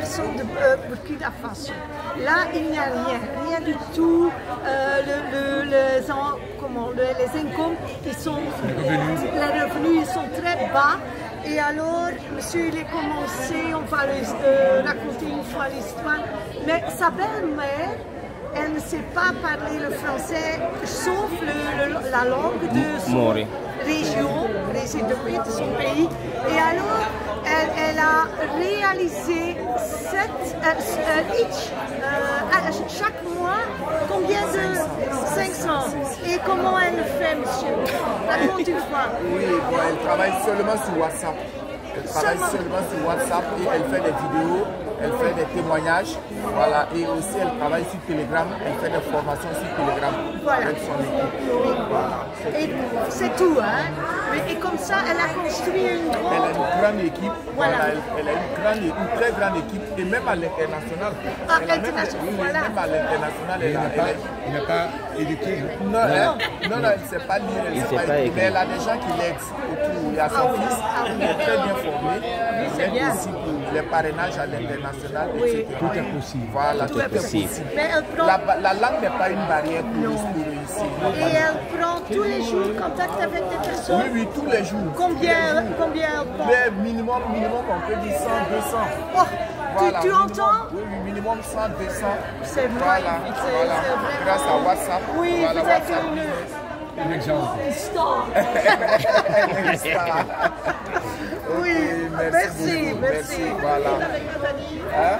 personnes de Burkina Faso. Là, il n'y a rien du tout. Les incomes, les revenus, ils sont très bas. Et alors, monsieur, il est commencé, on va raconter une fois l'histoire, mais sa belle-mère, elle ne sait pas parler le français, sauf la langue de son région, de son pays. Et alors, elle a réalisé 7 chaque mois, combien de 500. Et comment elle le fait, monsieur? Raconte une fois. Oui, bon, elle travaille seulement sur WhatsApp. Elle travaille seulement sur WhatsApp et elle fait des vidéos, elle fait des témoignages, voilà, et aussi elle travaille sur Telegram, elle fait des formations sur Telegram avec son équipe. Voilà, et c'est tout, hein? Et comme ça, elle a construit une grande... Elle a une grande équipe, voilà. Elle a une très grande équipe, et même à l'international. Ah, international, voilà. Même à l'international, elle n'est pas éduquée. Non, elle ne sait pas lire, elle ne sait pas écrire, mais elle a des gens qui l'aident autour. Il y a son fils, il est très bien formé, il aide aussi pour les parrainages à l'international, etc. Tout est possible. Voilà, tout est possible. Mais elle prend... La langue n'est pas une barrière pour réussir. Et elle prend tous les jours contact avec des personnes? Oui, oui, tous les jours. Combien elle prend? Mais minimum, on peut dire 100, 200. Oh, voilà, tu entends? Oui, minimum 100, 200. C'est magnifique, voilà. Vraiment... Grâce à WhatsApp. Oui, voilà, vous êtes un exemple. Une star. Oui, merci. Voilà. Avec Nathalie. Hein?